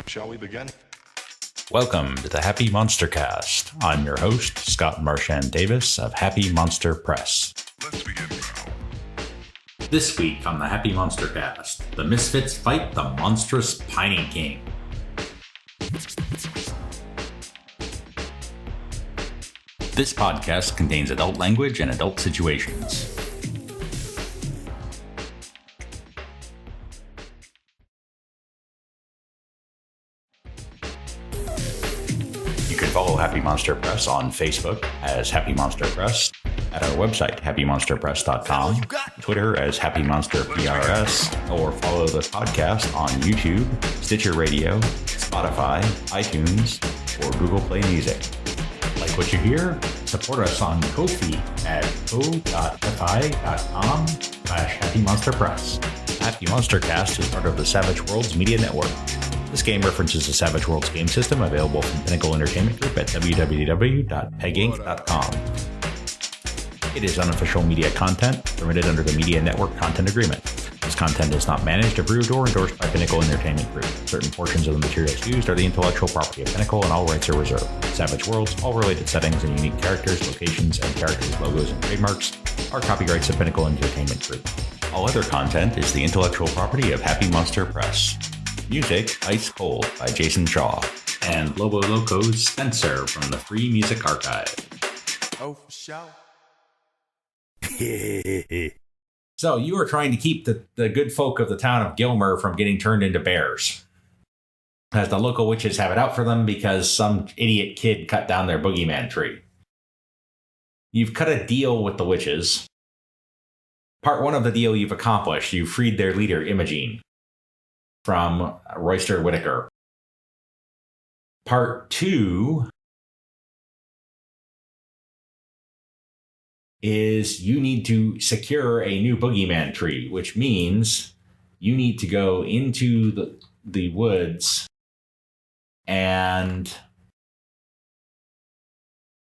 Shall we begin? Welcome to the Happy MonsterCast. I'm your host, Scott Marchand Davis of Happy Monster Press. Let's begin now. This week on the Happy MonsterCast, the misfits fight the monstrous Piney King. This podcast contains adult language and adult situations. You can follow Happy Monster Press on Facebook as Happy Monster Press, at our website, happymonsterpress.com, Twitter as Happy Monster PRS, or follow the podcast on YouTube, Stitcher Radio, Spotify, iTunes, or Google Play Music. Like what you hear? Support us on Ko-fi at ko.fi.com/Happy Monster Press. Happy MonsterCast is part of the Savage Worlds Media Network. This game references the Savage Worlds game system available from Pinnacle Entertainment Group at www.peginc.com. It is unofficial media content permitted under the Media Network Content Agreement. This content is not managed, approved, or endorsed by Pinnacle Entertainment Group. Certain portions of the materials used are the intellectual property of Pinnacle and all rights are reserved. Savage Worlds, all related settings and unique characters, locations, and characters' logos and trademarks are copyrights of Pinnacle Entertainment Group. All other content is the intellectual property of Happy Monster Press. Music, Ice Cold by Jason Shaw. And Lobo Loco's Spencer from the Free Music Archive. Oh, for sure. So you were trying to keep the good folk of the town of Gilmer from getting turned into bears, as the local witches have it out for them because some idiot kid cut down their boogeyman tree. You've cut a deal with the witches. Part one of the deal you've accomplished. You freed their leader, Imogene, from Royster Whitaker. Part two is you need to secure a new boogeyman tree, which means you need to go into the woods and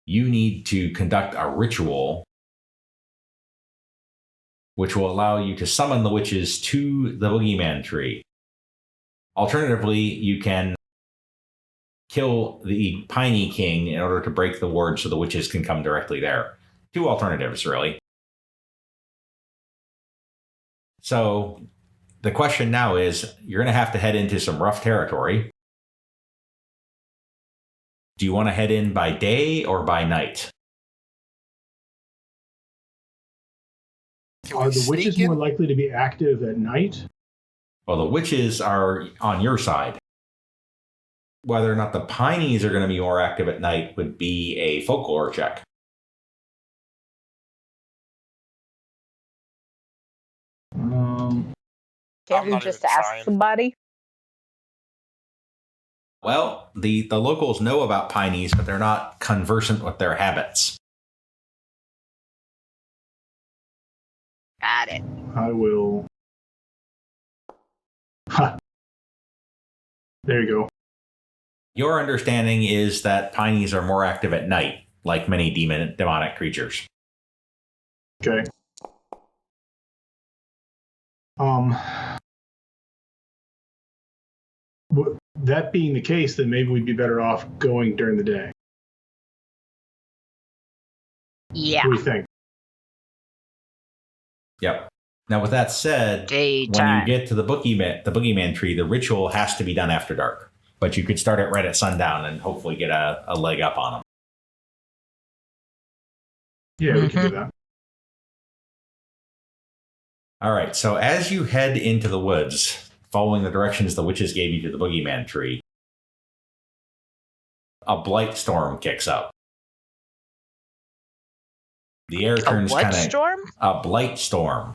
you need to conduct a ritual which will allow you to summon the witches to the boogeyman tree. Alternatively, you can kill the Piney King in order to break the ward so the witches can come directly there. Two alternatives, really. So the question now is, you're going to have to head into some rough territory. Do you want to head in by day or by night? Are the witches more likely to be active at night? Well, the witches are on your side. Whether or not the Pineys are going to be more active at night would be a folklore check. Can't we just ask somebody? Well, the locals know about Pineys, but they're not conversant with their habits. Got it. I will. Ha. There you go. Your understanding is that Pineys are more active at night, like many demonic creatures. Okay. That being the case, then maybe we'd be better off going during the day. Yeah. What do you think? Yep. Now, with that said, Daytime. when you get to the boogeyman tree, the ritual has to be done after dark. But you could start it right at sundown and hopefully get a leg up on them. Yeah, we can do that. All right. So as you head into the woods, following the directions the witches gave you to the boogeyman tree, a blight storm kicks up. The air turns kind of storm? A blight storm.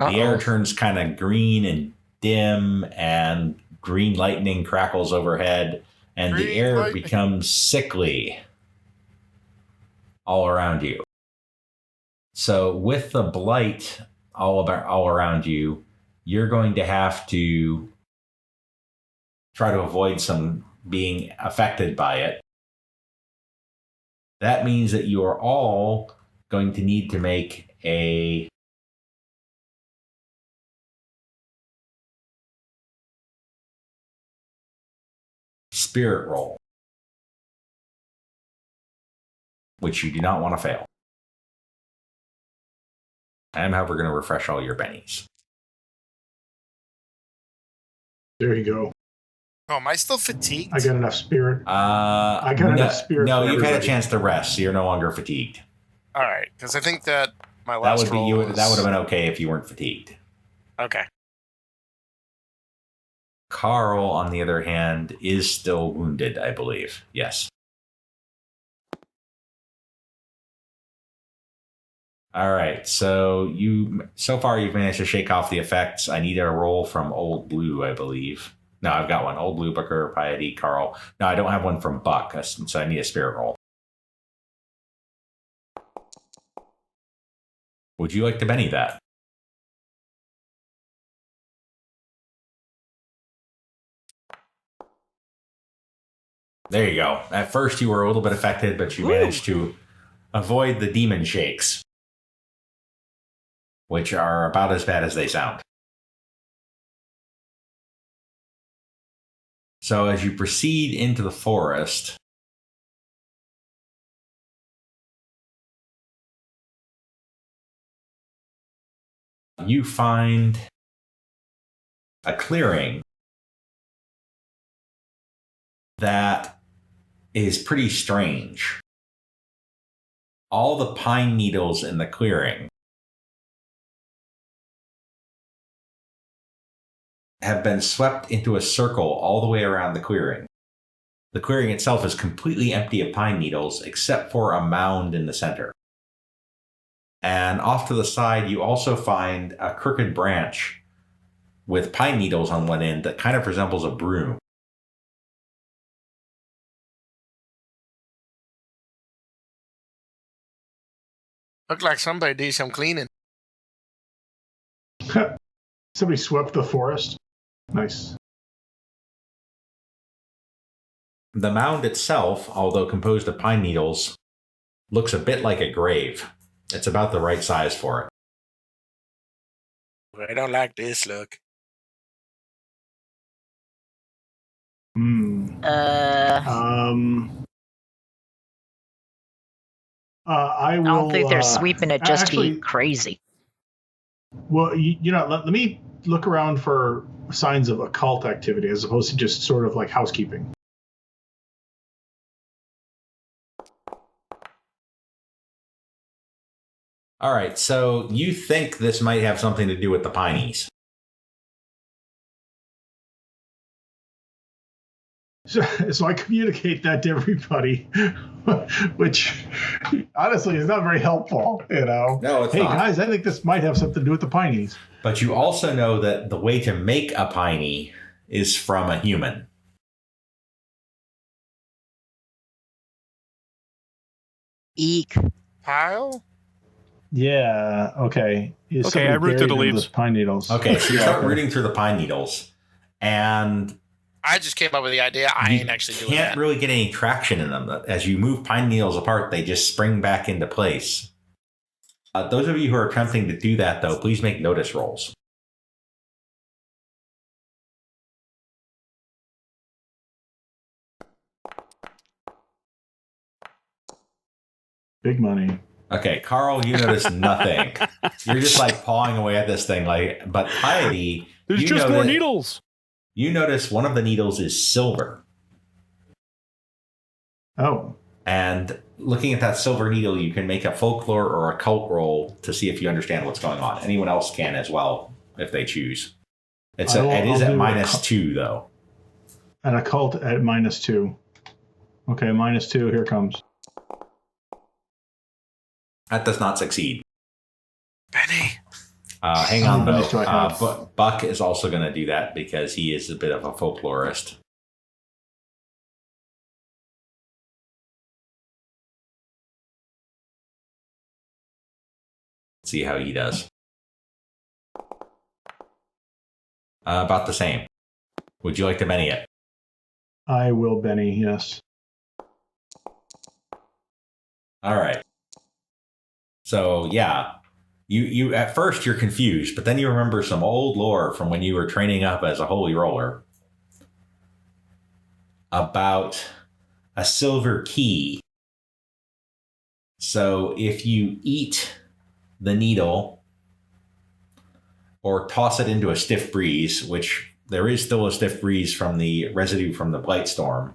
Uh-oh. The air turns kind of green and dim, and green lightning crackles overhead, and the air becomes sickly all around you. So with the blight all around you, you're going to have to try to avoid some being affected by it. That means that you are all going to need to make a spirit roll, which you do not want to fail. I am, however, going to refresh all your bennies. There you go. Oh, am I still fatigued? I got enough spirit. I got enough spirit. No, for you've had a everybody. chance to rest, so you're no longer fatigued. All right, because I think that my That last would be roll you. was... That would have been okay if you weren't fatigued. Okay. Karl, on the other hand, is still wounded, I believe. Yes. All right. So far you've managed to shake off the effects. I need a roll from Old Blue, I believe. No, I've got one. Old Blue, Booker, Piety, Karl. No, I don't have one from Buck, so I need a spirit roll. Would you like to Benny that? There you go. At first you were a little bit affected, but you managed to avoid the demon shakes, which are about as bad as they sound. So as you proceed into the forest, you find a clearing that is pretty strange. All the pine needles in the clearing have been swept into a circle all the way around the clearing. The clearing itself is completely empty of pine needles except for a mound in the center. And off to the side, you also find a crooked branch with pine needles on one end that kind of resembles a broom. Looked like somebody did some cleaning. Somebody swept the forest. Nice. The mound itself, although composed of pine needles, looks a bit like a grave. It's about the right size for it. I don't like this look. I I will. don't think they're sweeping it just actually, to be crazy. Well, let me look around for signs of occult activity as opposed to just sort of like housekeeping. All right, so you think this might have something to do with the Pineys. So I communicate that to everybody, which honestly is not very helpful, No, it's hey, not. guys, I think this might have something to do with the Pineys. But you also know that the way to make a Piney is from a human. Eek. Pile? Yeah, okay. Okay, I root through the leaves. Pine needles. Okay, so you start rooting through the pine needles, and I just came up with the idea. I ain't actually doing can't that. really get any traction in them. As you move pine needles apart, they just spring back into place. Those of you who are attempting to do that, though, please make notice rolls. Big money. Okay, Karl, you notice nothing. You're just like pawing away at this thing, but Piety, There's you just know more that- needles. You notice one of the needles is silver. Oh. And looking at that silver needle, you can make a folklore or occult roll to see if you understand what's going on. Anyone else can as well, if they choose. It is I'll at do -2, though. An occult at -2. Okay, -2, here comes. That does not succeed. Benny. Hang How on, many though. bennies do I have? Buck is also going to do that because he is a bit of a folklorist. See how he does. About the same. Would you like to Benny it? I will, Benny, yes. All right. So, yeah. You at first you're confused, but then you remember some old lore from when you were training up as a holy roller. about a silver key. So if you eat the needle or toss it into a stiff breeze, which there is still a stiff breeze from the residue from the blight storm,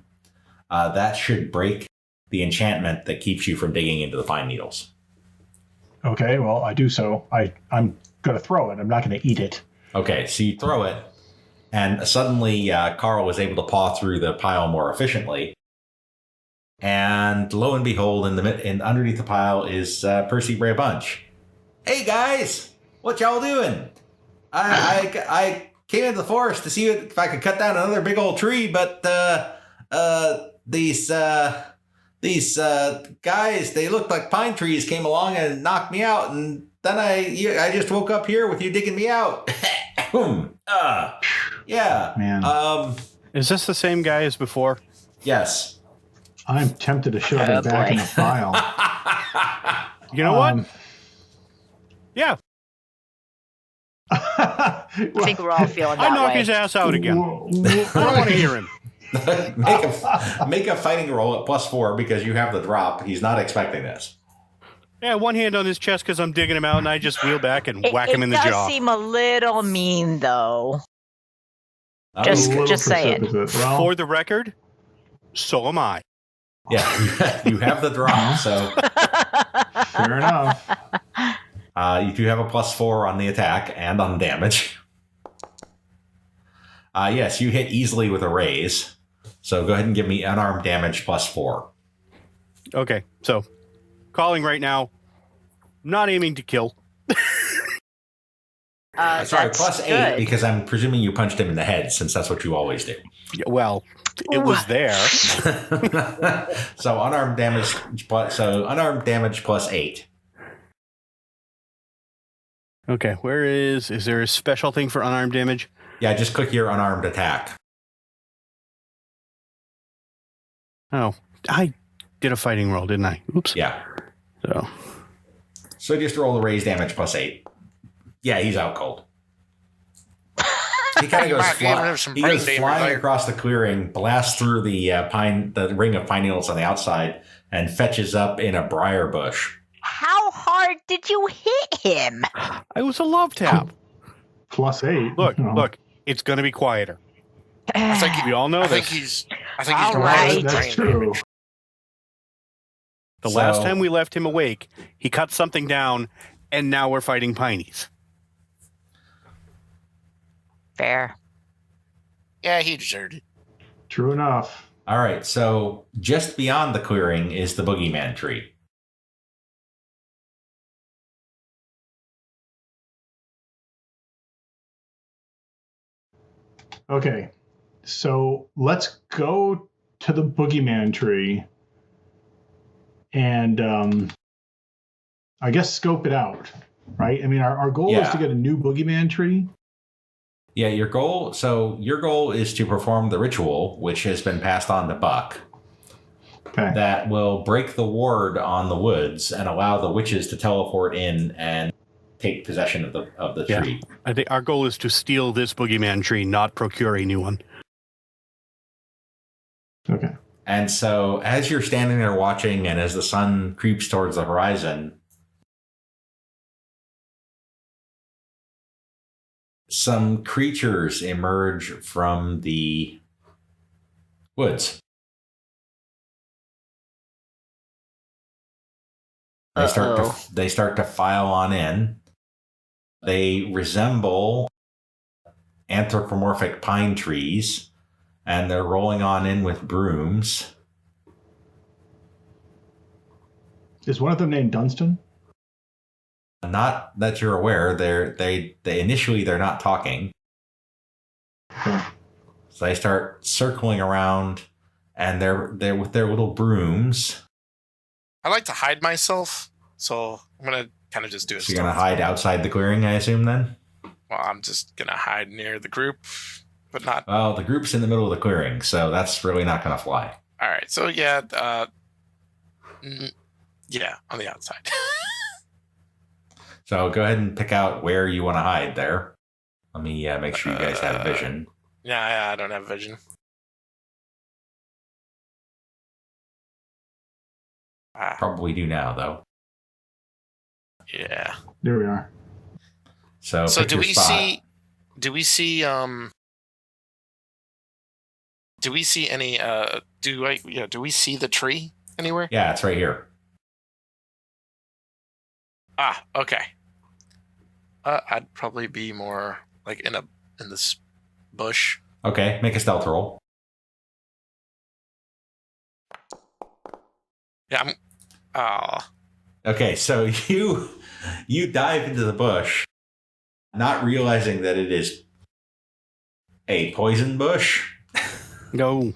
that should break the enchantment that keeps you from digging into the pine needles. Okay, well, I do so. I'm going to throw it. I'm not going to eat it. Okay, so you throw it, and suddenly Karl was able to paw through the pile more efficiently. And lo and behold, underneath the pile is Percy Bray Bunch. Hey guys, what y'all doing? I came into the forest to see if I could cut down another big old tree, but these guys, they looked like pine trees, came along and knocked me out, and then I just woke up here with you digging me out. Yeah. Man. Is this the same guy as before? Yes. I'm tempted to shove it back in the pile. You know what? Yeah. I think we're all feeling that I knock way. his ass out again. I don't want to hear him. Make a fighting roll at +4 because you have the drop. He's not expecting this. Yeah, one hand on his chest because I'm digging him out, and I just wheel back and whack him in the It jaw. does seem a little mean, though. Oh, Just saying. Well, For the record, so am I. yeah, you have the drop, so fair enough. you do have a +4 on the attack and on damage. Yes, you hit easily with a raise. So go ahead and give me unarmed damage +4. Okay, so calling right now, not aiming to kill. Sorry, That's +8 good. because I'm presuming you punched him in the head since that's what you always do. Yeah, well, it was there. So unarmed damage +8. Okay, is there a special thing for unarmed damage? Yeah, just click your unarmed attack. Oh, I did a fighting roll, didn't I? Oops. Yeah. So just roll the raise damage +8. Yeah, he's out cold. He kind of goes, flying across the clearing, blasts through the ring of pine needles on the outside, and fetches up in a briar bush. How hard did you hit him? I was a love tap. +8. Look, it's going to be quieter. I think We all know I this. think he's All doing right. That's true. The last time we left him awake, he cut something down, and now we're fighting Pineys. Fair. Yeah, he deserved it. True enough. All right, so just beyond the clearing is the boogeyman tree. Okay, so let's go to the boogeyman tree and I guess scope it out, right? I mean, our goal is to get a new boogeyman tree. Yeah, your goal is to perform the ritual, which has been passed on to Buck. Okay. That will break the ward on the woods and allow the witches to teleport in and take possession of the tree. I think our goal is to steal this boogeyman tree, not procure a new one. Okay. And so as you're standing there watching and as the sun creeps towards the horizon, some creatures emerge from the woods. They start to file on in. They resemble anthropomorphic pine trees, and they're rolling on in with brooms. Is one of them named Dunstan? Not that you're aware. They initially they're not talking. Okay. So they start circling around, and they're with their little brooms. I like to hide myself, so I'm gonna kind of just do it. So you're gonna hide outside the clearing, I assume. Then. Well, I'm just gonna hide near the group, but not. Well, the group's in the middle of the clearing, so that's really not gonna fly. All right, so yeah, yeah, on the outside. So go ahead and pick out where you want to hide there. Let me make sure you guys have vision. Yeah, I don't have vision. Probably do now, though. Yeah. There we are. So So pick do your we spot. see? Do we see? Do we see any? Do we see the tree anywhere? Yeah, it's right here. Ah, okay. I'd probably be more like in this bush. Okay, make a stealth roll. Yeah, I'm. Okay, so you dive into the bush, not realizing that it is a poison bush. No.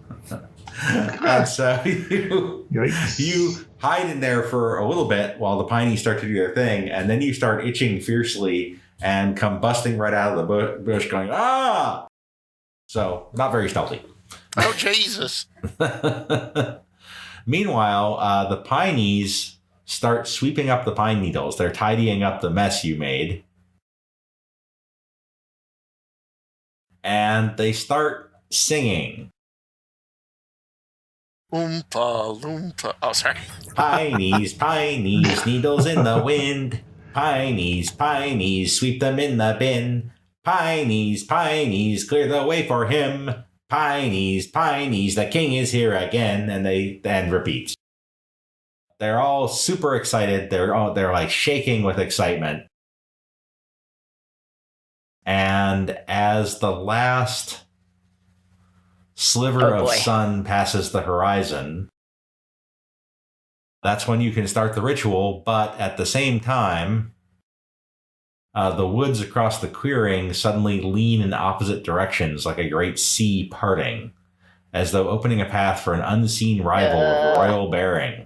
And so Yikes. you hide in there for a little bit while the Pineys start to do their thing, and then you start itching fiercely and come busting right out of the bush going, ah! So, not very stealthy. Oh Jesus! Meanwhile, the Pineys start sweeping up the pine needles. They're tidying up the mess you made. And they start singing. Oompa loompa. Oh, sorry. Pineys, pineys, needles in the wind. Pineys, pineys, sweep them in the bin. Pineys, pineys, clear the way for him. Pineys, pineys, the king is here again. And they then repeat. They're all super excited. They're like shaking with excitement. And as the last sliver of sun passes the horizon, that's when you can start the ritual. But at the same time, the woods across the clearing suddenly lean in opposite directions like a great sea parting, as though opening a path for an unseen rival of royal bearing.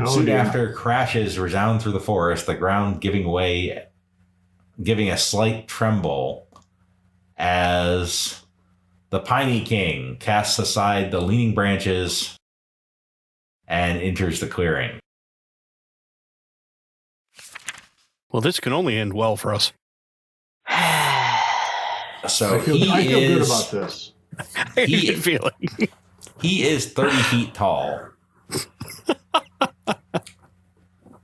Soon after, crashes resound through the forest, the ground giving a slight tremble as the Piney King casts aside the leaning branches and enters the clearing. Well, this can only end well for us. So I feel good about this. I have a good feeling. He is 30 feet tall.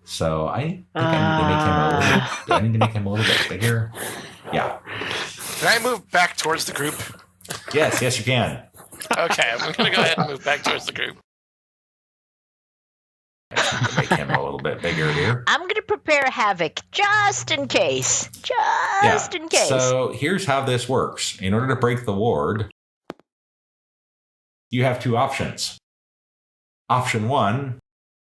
So I think I need to make him a little bit bigger. Yeah. Can I move back towards the group? Yes, you can. Okay, I'm going to go ahead and move back towards the group. Make him a little bit bigger here. I'm going to prepare havoc just in case. Just in case. So here's how this works. In order to break the ward, you have two options. Option one,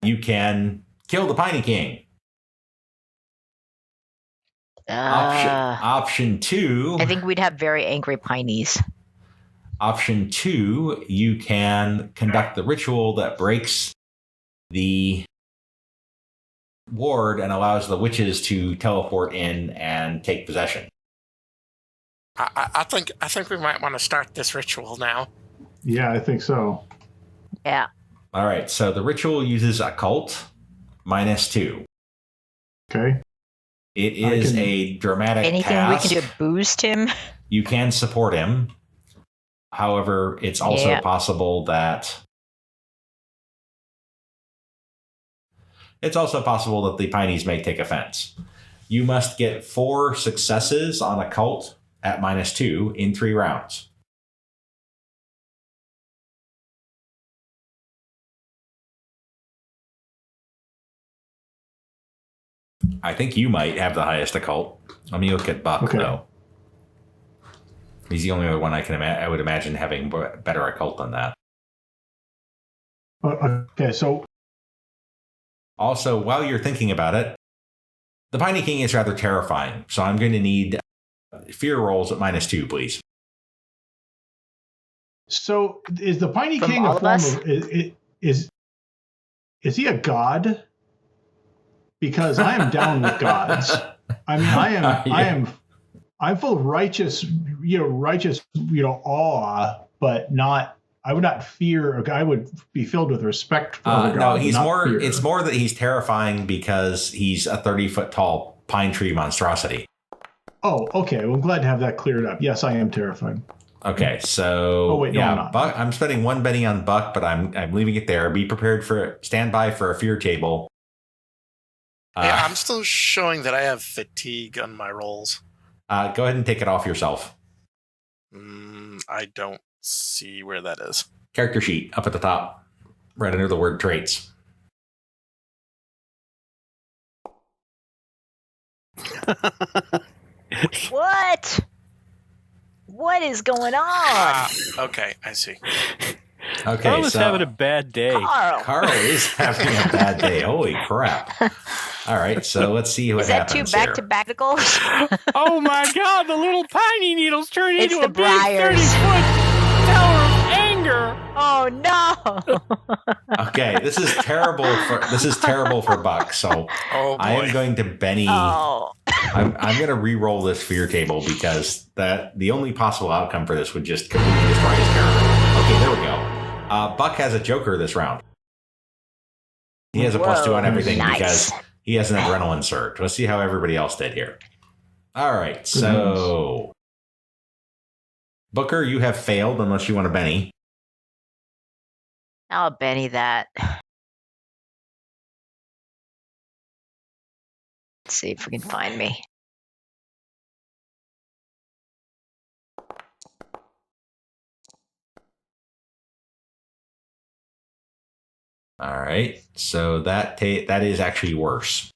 you can kill the Piney King. Option two. I think we'd have very angry Pineys. Option two, you can conduct the ritual that breaks the ward and allows the witches to teleport in and take possession. I think we might want to start this ritual now. Yeah, I think so. Yeah. All right, so the ritual uses occult -2. Okay. It is a dramatic Anything task. we can do to boost him? You can support him. However, it's also possible that the Pineys may take offense. You must get 4 successes on occult at -2 in 3 rounds. I think you might have the highest occult. Let me look at Buck, though. He's the only other one I would imagine having better occult than that. Okay, so... Also, while you're thinking about it, the Piney King is rather terrifying, so I'm going to need fear rolls at -2, please. So, is the Piney From King all a of form us? of... Is he a god? Because I am down with gods. I mean, I'm full of righteous, awe, but not. I would not fear. I would be filled with respect for other gods. No, fear. It's more that he's terrifying because he's a 30-foot tall pine tree monstrosity. Oh, okay. Well, I'm glad to have that cleared up. Yes, I am terrified. Okay, so Oh, wait, no, I'm not. Buck. I'm spending 1 Benny on Buck, but I'm leaving it there. Be prepared for stand by for a fear table. Yeah, I'm still showing that I have fatigue on my rolls. Go ahead and take it off yourself. I don't see where that is. Character sheet up at the top, right under the word traits. What? What is going on? Okay, I see. Okay, Karl is so having a bad day. Carl. is having a bad day. Holy crap! All right, so let's see what Is that happens two here. back-to-back goals? Oh my god, the little piney needles turn It's into the a big briars. 30-foot tower of anger. Oh no! Okay, this is terrible for Buck. So Oh boy. I am going to Benny. Oh. I'm going to re-roll this fear table because the only possible outcome for this would just completely destroy his character. Okay, there we go. Buck has a Joker this round. He has a +2 on everything nice. because he has an adrenaline surge. Let's see how everybody else did here. All right, so Booker, you have failed unless you want a Benny. I'll Benny that. Let's see if we can find me. All right, so that is actually worse.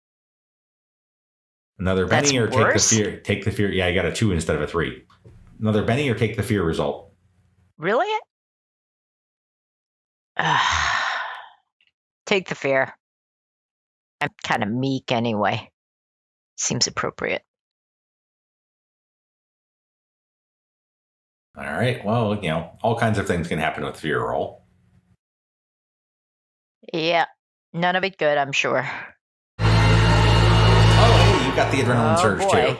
Another Benny That's or worse? take the fear. Yeah, I got a 2 instead of a 3. Another Benny or take the fear result. Really? Take the fear. I'm kind of meek anyway. Seems appropriate. All right. Well, all kinds of things can happen with fear roll. Yeah. None of it good, I'm sure. Oh, hey, you got the adrenaline Oh, surge boy. too.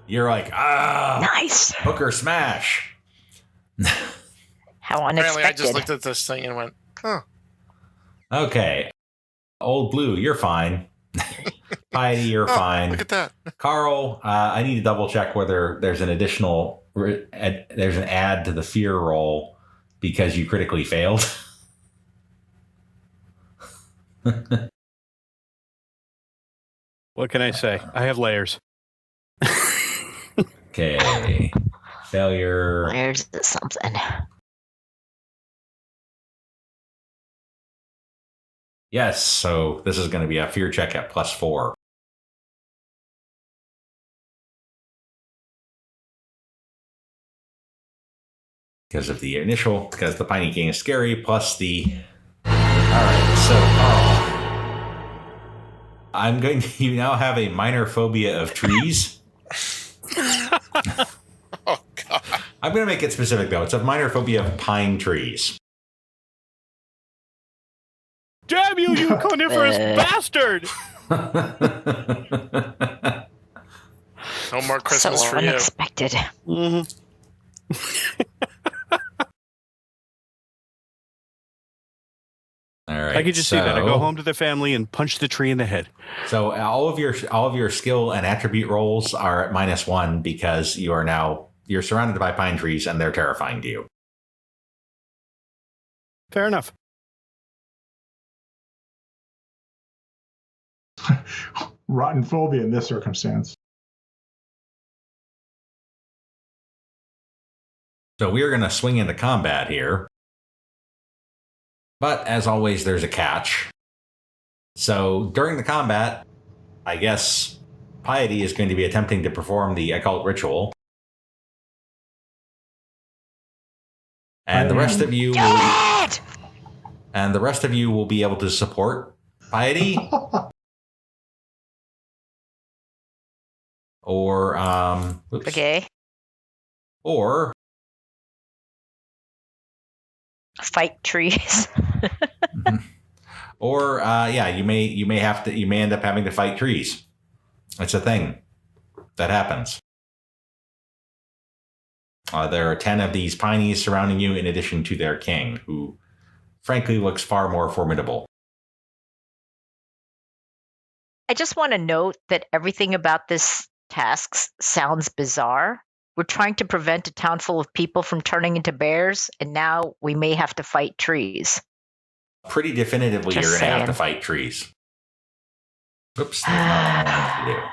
You're like, Nice. Booker smash. How Apparently, unexpected. I just looked at this thing and went, huh. Okay. Old Blue, you're fine. Piety, you're fine. Look at that. Karl, I need to double check whether there's an additional there's an add to the fear roll because you critically failed. What can I say? I have layers. Okay. Failure. There's something. Yes, so this is going to be a fear check at +4. Because the Piney King is scary, plus the... Alright, so Karl. You now have a minor phobia of trees. Oh, God. I'm going to make it specific, though. It's a minor phobia of pine trees. Damn you, you coniferous bastard! No more Christmas So for you. unexpected. Mm-hmm. All right. I could just see that. I go home to the family and punch the tree in the head. So all of your skill and attribute rolls are at -1 because you're surrounded by pine trees and they're terrifying to you. Fair enough. Rotten phobia in this circumstance. So we are going to swing into combat here. But as always, there's a catch. So during the combat, I guess Piety is going to be attempting to perform the occult ritual. And the rest of you will be able to support Piety. Or Okay. Or Fight trees. or you may end up having to fight trees. It's a thing that happens. There are 10 of these pinies surrounding you in addition to their king, who frankly looks far more formidable. I just want to note that everything about this task sounds bizarre. We're trying to prevent a town full of people from turning into bears, and now we may have to fight trees. Pretty definitively, Just you're going to have to saying. fight trees. Oops, that's not what I wanted to do.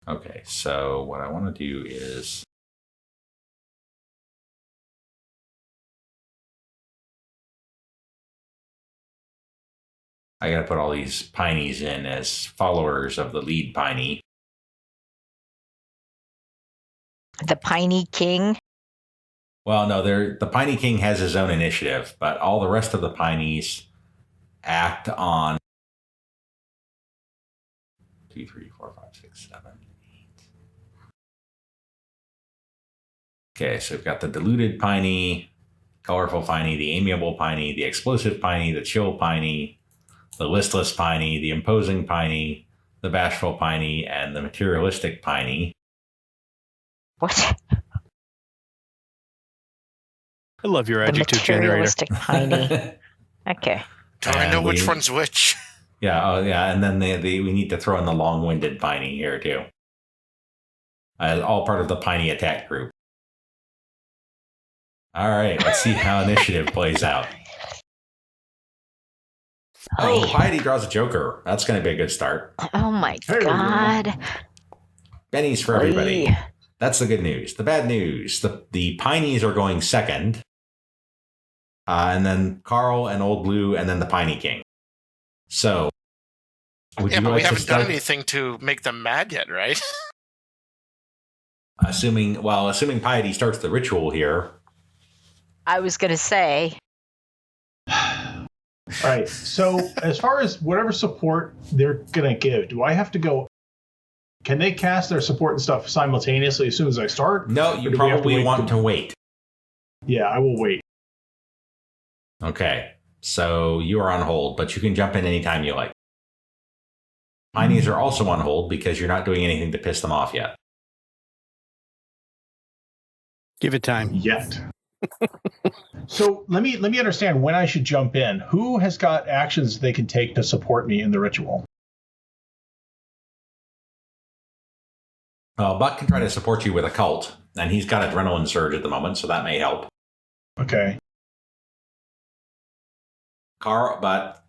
Okay, so what I want to do is... I got to put all these Pineys in as followers of the lead Piney. The Piney King. Well, no, the Piney King has his own initiative, but all the rest of the Pineys act on 2, 3, 4, 5, 6, 7, 8. Okay, so we've got the deluded Piney, colorful Piney, the amiable Piney, the explosive Piney, the chill Piney, the listless Piney, the imposing Piney, the bashful Piney, and the materialistic Piney. What? I love your The adjective generator. materialistic Piney. Okay. Do I know which one's which? Yeah, and then we need to throw in the long-winded Piney here too. All part of the Piney attack group. All right, let's see how initiative plays out. Oh, Piety draws a Joker. That's going to be a good start. Oh my There we go. God. Bennies for everybody. Oy. That's the good news. The bad news, the Pineys are going second. And then Karl and Old Blue, and then the Piney King. So, would Yeah, you but we like to haven't done start? anything to make them mad yet, right? Assuming Piety starts the ritual here. I was going to say, All right. So as far as whatever support they're gonna give, do I have to go? Can they cast their support and stuff simultaneously as soon as I start? No, Or you do we have to probably wait want to wait. Yeah, I will wait. Okay, so you are on hold, but you can jump in anytime you like. Pineys are also on hold because you're not doing anything to piss them off yet. Give it time. Yet. So let me understand when I should jump in. Who has got actions they can take to support me in the ritual? Buck can try to support you with a cult, and he's got adrenaline surge at the moment, so that may help. Okay. Karl, but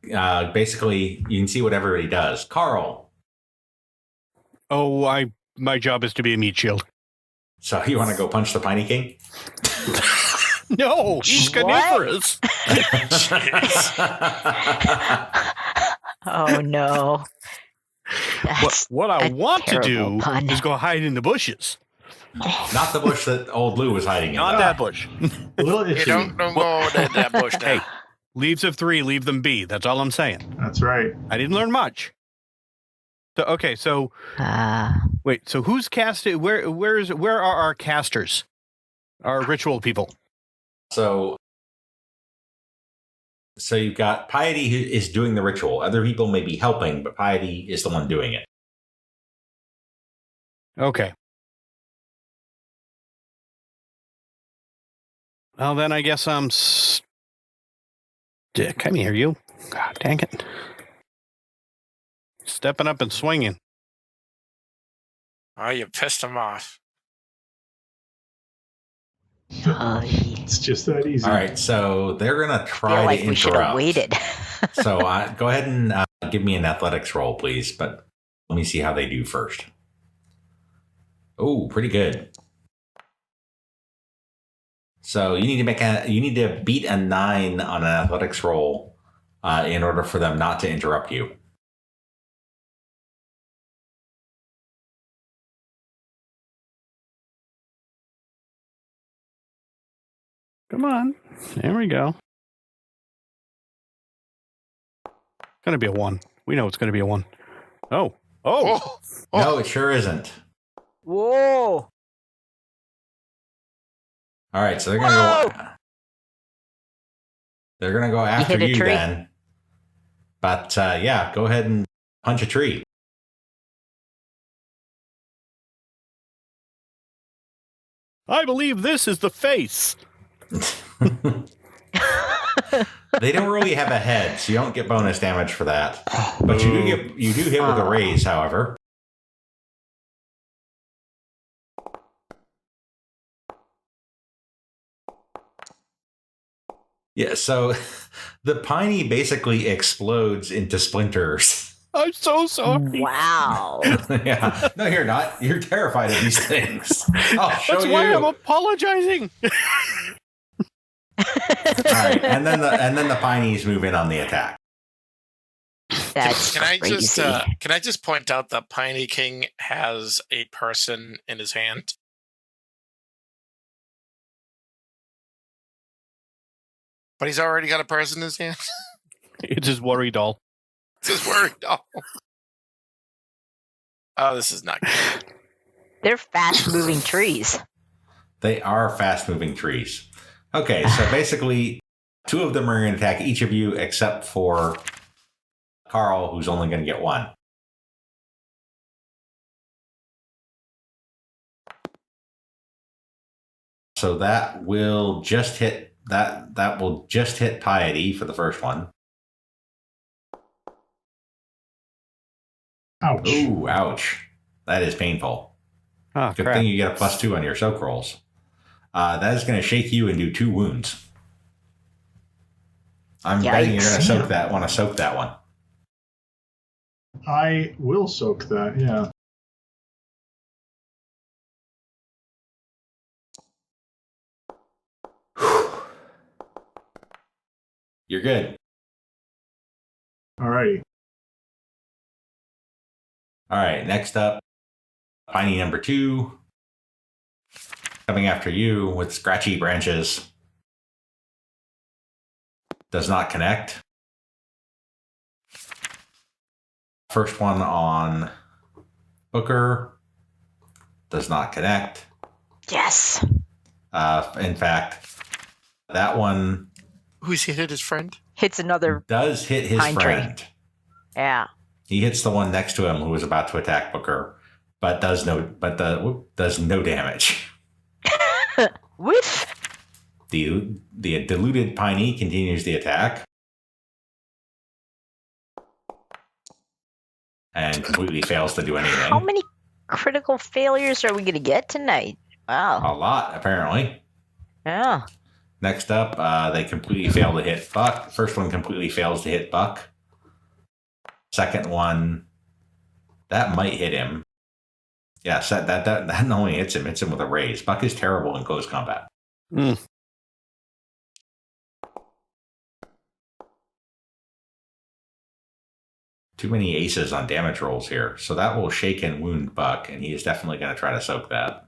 basically, you can see what everybody does. Karl, Oh, my job is to be a meat shield. so you want to go punch the Piney King? No, he's What? carnivorous. oh no. That's What I a want to terrible do pun. is go hide in the bushes. Not the bush that Old Blue was hiding in. Not that bush. A little You issue. don't go over that bush now. Hey, leaves of 3, leave them be. That's all I'm saying. That's right. I didn't learn much. So okay, so wait, so who's casted? Where are our casters? Our ritual people. So you've got Piety who is doing the ritual. Other people may be helping, but Piety is the one doing it. Okay. Well, then I guess I'm come here, you. God dang it. Stepping up and swinging. Oh, you pissed him off. It's just that easy. All right, so they're going to I try feel like to we should have interrupt. waited. So go ahead and give me an athletics roll, please. But let me see how they do first. Oh, pretty good. So you need to beat a 9 on an athletics roll in order for them not to interrupt you. Come on. There we go. It's going to be a 1. We know it's going to be a 1. Oh. Oh, No, it sure isn't. Whoa. All right, so they're gonna go after hit a you tree? then. But yeah, go ahead and punch a tree. I believe this is the face. They don't really have a head, so you don't get bonus damage for that. But you do hit with a raise, however. Yeah, so the Piney basically explodes into splinters. I'm so sorry. Wow. Yeah. No, you're not. You're terrified of these things. I'll show That's you. why I'm apologizing. All right, and then the Pineys move in on the attack. That's crazy. Can I just point out that Piney King has a person in his hand? But he's already got a person in his hand. It's his worry doll. It's his worry doll. Oh, this is not good. They're fast-moving trees. They are fast-moving trees. Okay, so basically, 2 of them are going to attack each of you except for Karl, who's only going to get 1. So that will just hit that will just hit Piety for the first one. Ouch. Ooh, ouch. That is painful. Oh, Good crap. thing you get a +2 on your soak rolls. That is going to shake you and do 2 wounds. I'm betting you're going to want to soak that one. I will soak that, yeah. You're good. Alrighty. All right, next up, Piney number 2. Coming after you with scratchy branches. Does not connect. First one on Booker. Does not connect. Yes. In fact, that one Who's hit his friend? Hits another. does hit his Pine tree. friend. Yeah. He hits the one next to him who was about to attack Booker, but does no damage. Whiff. The diluted Piney continues the attack and completely fails to do anything. How many critical failures are we going to get tonight? Wow. A lot, apparently. Yeah. Next up, they completely fail to hit Buck. First one completely fails to hit Buck. Second one, that might hit him. Yes, that not only hits him with a raise. Buck is terrible in close combat. Mm. Too many aces on damage rolls here. So that will shake and wound Buck, and he is definitely going to try to soak that.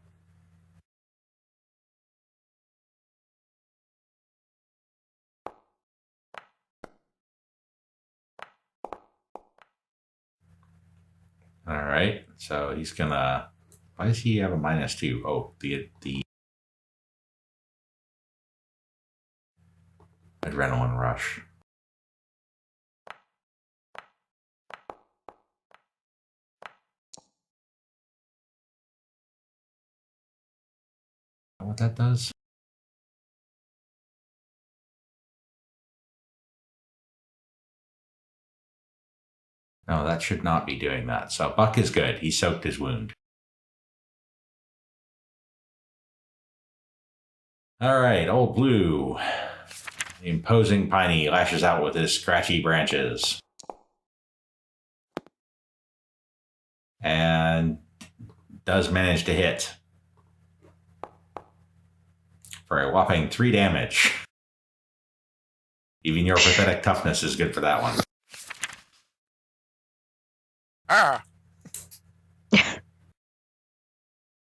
All right, so he's gonna. Why does he have a -2? Oh, the adrenaline rush. What that does? No, that should not be doing that. So Buck is good. He soaked his wound. All right, Old Blue. The imposing Piney lashes out with his scratchy branches. And does manage to hit. For a whopping 3 damage. Even your pathetic toughness is good for that one. Ah.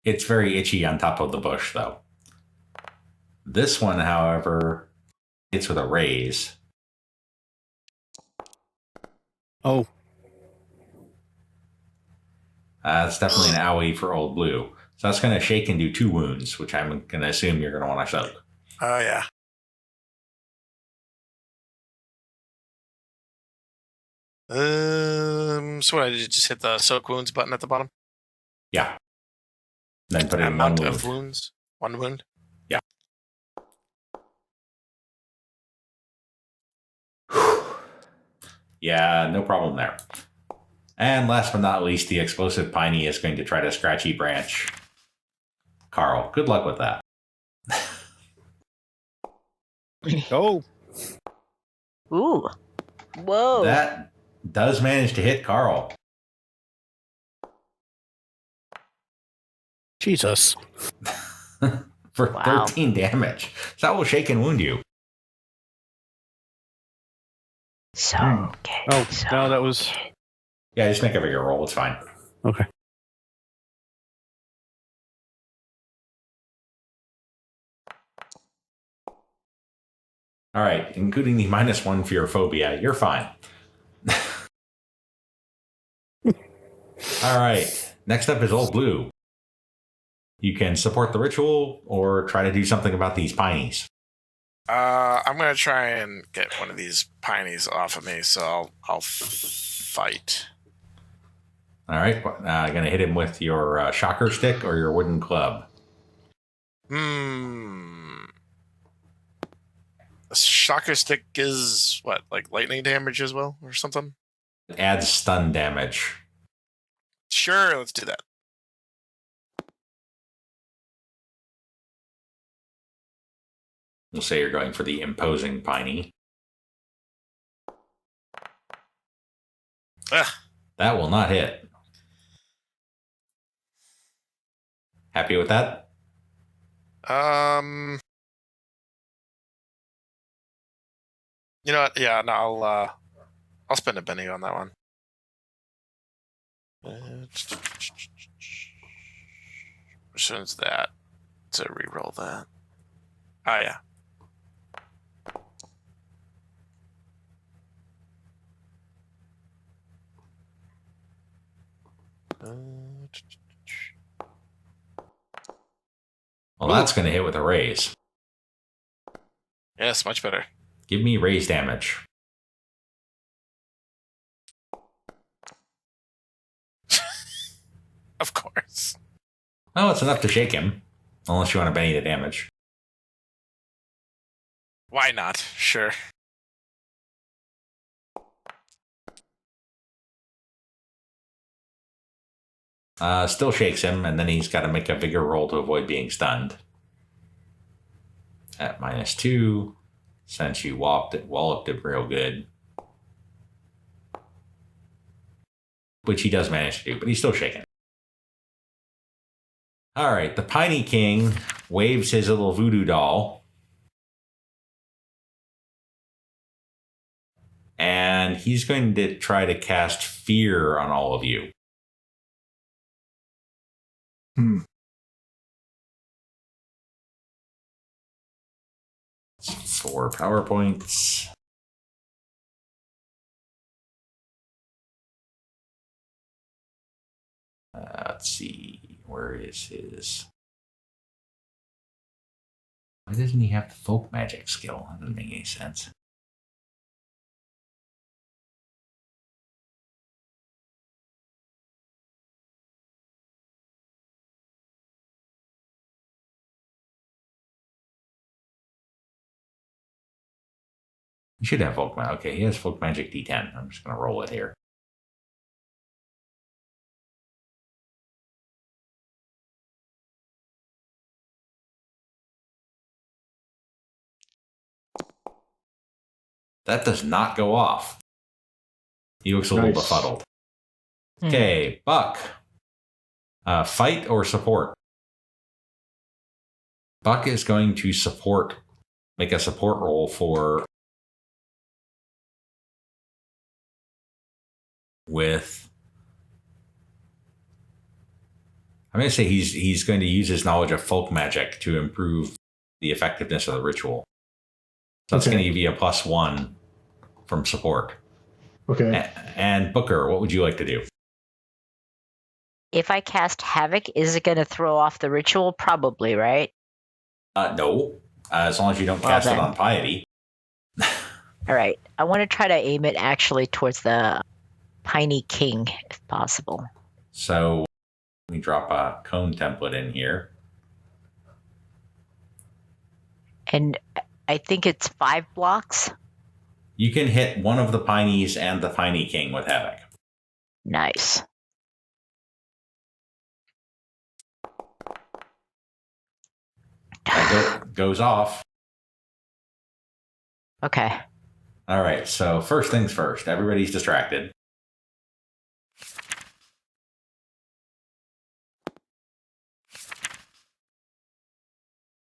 It's very itchy on top of the bush, though. This one, however, hits with a raise. Oh. It's definitely an owie for Old Blue. So that's going to shake and do 2 wounds, which I'm going to assume you're going to want to soak. Oh, yeah. So what, I did just hit the soak wounds button at the bottom? Yeah. Then put in 1 Amount wound. of wounds? 1 wound? Yeah. Yeah, no problem there. And last but not least, the explosive Piney is going to try to scratchy branch Karl. Good luck with that. Oh, Ooh. Whoa. That does manage to hit Karl. Jesus. For Wow. 13 damage. So that will shake and wound you. So good. Oh, so no, that was... good. Yeah, just make a bigger roll. It's fine. Okay. All right, including the -1 for your phobia, you're fine. All right, next up is Old Blue. You can support the ritual or try to do something about these Pineys. I'm gonna try and get one of these Pineys off of me, so I'll fight. All right, going to hit him with your shocker stick or your wooden club. A shocker stick is what, like lightning damage as well, or something? It adds stun damage. Sure, let's do that. We'll say you're going for the imposing Piney. Ugh. That will not hit. Happy with that? You know what? Yeah, no, I'll spend a penny on that one. Which one's that? To reroll that. Oh yeah. Well, that's going to hit with a raise. Yes, much better. Give me raise damage. Of course. Well, it's enough to shake him. Unless you want to Benny the damage. Why not? Sure. Still shakes him, and then he's got to make a vigor roll to avoid being stunned. At -2, since you walloped it real good. Which he does manage to do, but he's still shaking. All right, the Piney King waves his little voodoo doll. And he's going to try to cast fear on all of you. 4 power points. Let's see. Where is his? Why doesn't he have the folk magic skill? That doesn't make any sense. He should have folk magic. Okay, he has folk magic D10. I'm just going to roll it here. That does not go off. He looks a little befuddled. Okay, Buck. Fight or support? Buck is going to support. Make a support roll for. I'm going to say he's going to use his knowledge of folk magic to improve the effectiveness of the ritual. So that's going to give you a +1 from support. Okay. And Booker, what would you like to do? If I cast Havoc, is it going to throw off the ritual? Probably, right? No. As long as you don't cast it on Piety. All right. I want to try to aim it actually towards the Piney King, if possible. So let me drop a cone template in here. And I think it's 5 blocks. You can hit one of the Pineys and the Piney King with Havoc. Nice. That goes off. Okay. All right, so first things first. Everybody's distracted.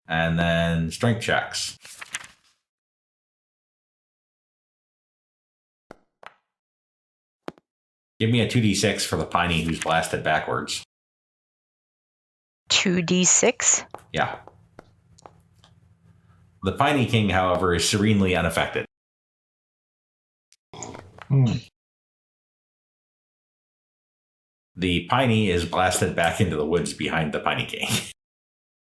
And then strength checks. Give me a 2d6 for the Piney who's blasted backwards. 2d6? Yeah. The Piney King, however, is serenely unaffected. The Piney is blasted back into the woods behind the Piney King.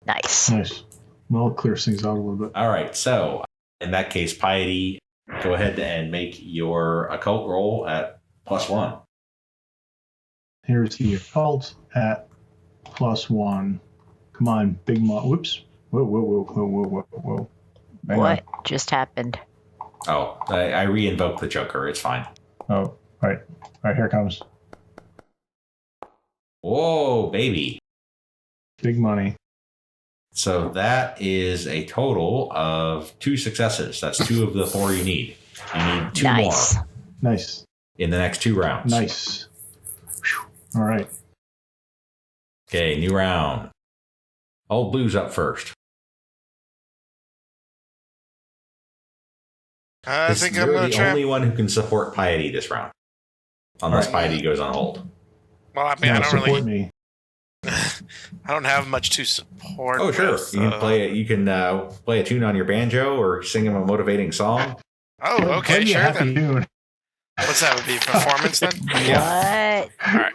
Nice. Nice. Well, it clears things out a little bit. All right, so in that case, Piety, go ahead and make your occult roll at +1. Here's the occult at +1. Come on, big mo. Whoops. Whoa. Hang What on. just happened? Oh, I re-invoked the Joker. It's fine. Oh, right. All right, here it comes. Whoa, baby. Big money. So that is a total of 2 successes. That's 2 of the 4 you need. You need 2 Nice. more Nice. in the next 2 rounds. Nice. Whew. All right. Okay, new round. Old Blue's up first. I think I'm You're going the to try. only one who can support Piety this round. Unless All right. Piety goes on hold. Well, I mean, Now I don't support really. me. I don't have much to support. Oh, sure. with, You can play a tune on your banjo or sing him a motivating song. Oh, Play okay, me a sure happy then. tune. What's that? Would be performance then? Yeah. What? All right.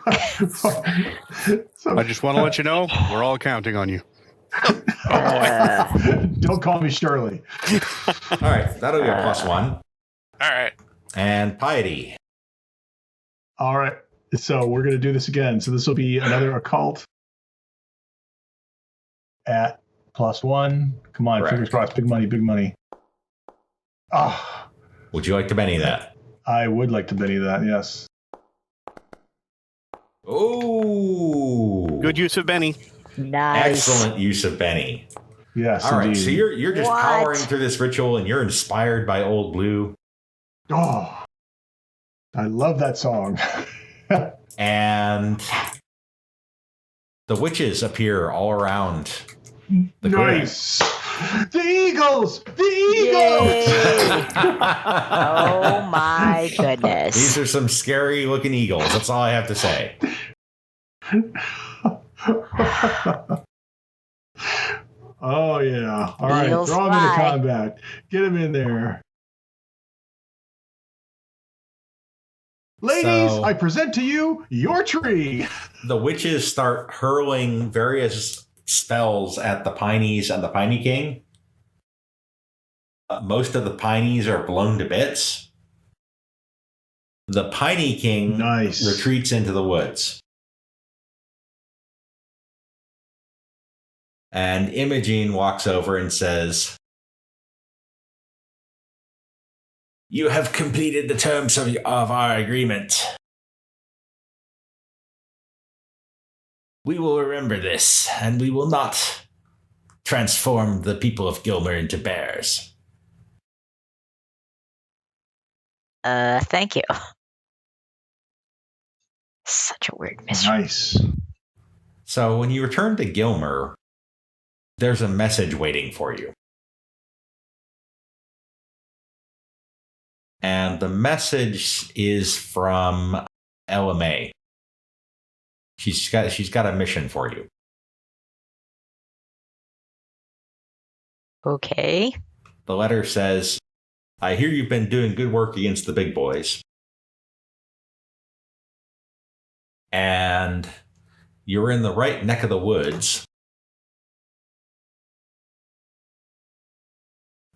So- I just want to let you know we're all counting on you. Don't call me Shirley. All right, that'll be a +1. All right. And Piety. All right. So we're going to do this again. So this will be another occult at +1. Come on, Correct. fingers crossed. Big money, big money. Ah, Would you like to Benny that? I would like to Benny that, yes. Oh, Good use of Benny. Nice. excellent use of Benny. Yes, All right, indeed. so you're just What? powering through this ritual, and you're inspired by Old Blue, Oh, I love that song. and the witches appear all around the clearing. Nice. The Eagles! The Eagles! Yay. Oh my goodness. These are some scary looking eagles. That's all I have to say. Oh, yeah. All right. Eagles Throw him into fly. combat. Get him in there. Ladies, So- I present to you your tree. The witches start hurling various spells at the Pineys and the Piney King. Most of the Pineys are blown to bits. The Piney King Nice. retreats into the woods. And Imogene walks over and says, "You have completed the terms of our agreement. We will remember this, and we will not transform the people of Gilmer into bears." Thank you. Such a weird mystery. Nice. So when you return to Gilmer, there's a message waiting for you. And the message is from LMA. She's got a mission for you. Okay. The letter says, "I hear you've been doing good work against the big boys. And you're in the right neck of the woods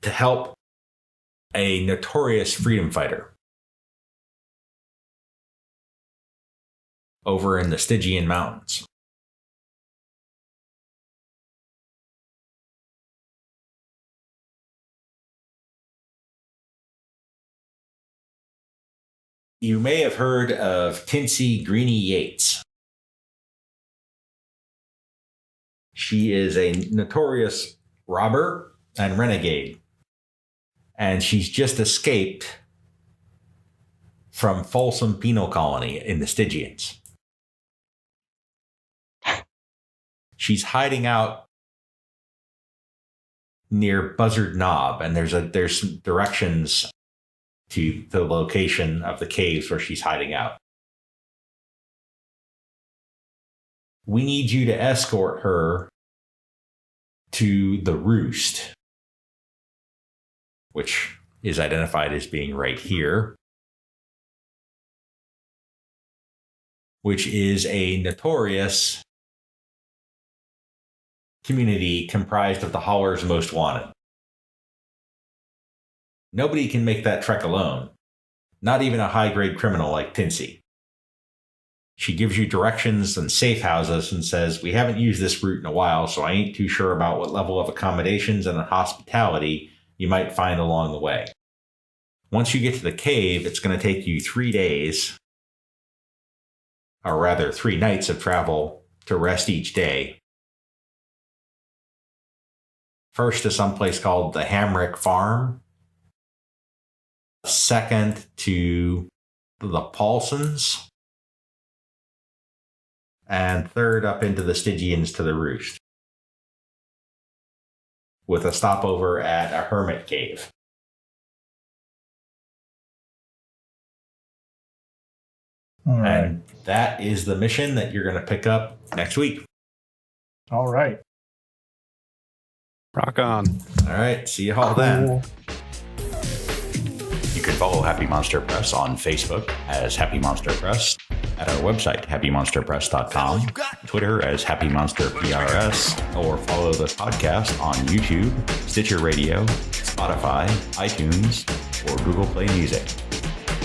to help a notorious freedom fighter over in the Stygian Mountains. You may have heard of Tinsy Greenie Yates. She is a notorious robber and renegade. And she's just escaped from Folsom Penal Colony in the Stygians. She's hiding out near Buzzard Knob, and there's some directions to the location of the caves where she's hiding out. We need you to escort her to the Roost, which is identified as being right here, which is a notorious community comprised of the Holler's most wanted. Nobody can make that trek alone, not even a high-grade criminal like Tinsy. She gives you directions and safe houses and says, we haven't used this route in a while, so I ain't too sure about what level of accommodations and hospitality you might find along the way. Once you get to the cave, it's going to take you 3 days, or rather 3 nights of travel to rest each day. First to someplace called the Hamrick Farm. Second to the Paulsons. And third up into the Stygians to the Roost, with a stopover at a hermit cave. All right. And that is the mission that you're going to pick up next week. All right. Rock on. All right. See you all then. You can follow Happy Monster Press on Facebook as Happy Monster Press, at our website, happymonsterpress.com, Twitter as Happy Monster PRS, or follow the podcast on YouTube, Stitcher Radio, Spotify, iTunes, or Google Play Music.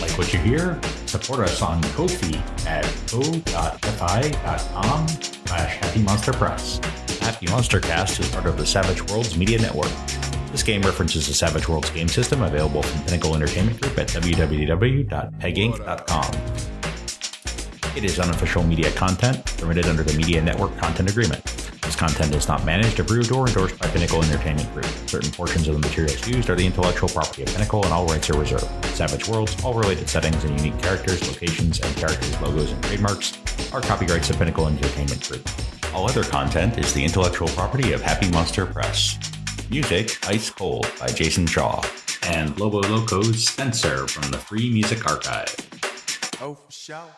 Like what you hear? Support us on Ko-fi at ko.fi.com/Happy Monster Press. Happy MonsterCast is part of the Savage Worlds Media Network. This game references the Savage Worlds game system available from Pinnacle Entertainment Group at www.peginc.com. It is unofficial media content permitted under the Media Network Content Agreement. This content is not managed, approved, or endorsed by Pinnacle Entertainment Group. Certain portions of the materials used are the intellectual property of Pinnacle and all rights are reserved. Savage Worlds, all related settings and unique characters, locations, and characters' logos and trademarks are copyrights of Pinnacle Entertainment Group. All other content is the intellectual property of Happy Monster Press. Music, Ice Cold by Jason Shaw. And Lobo Loco's Spencer from the Free Music Archive. Oh, for sure.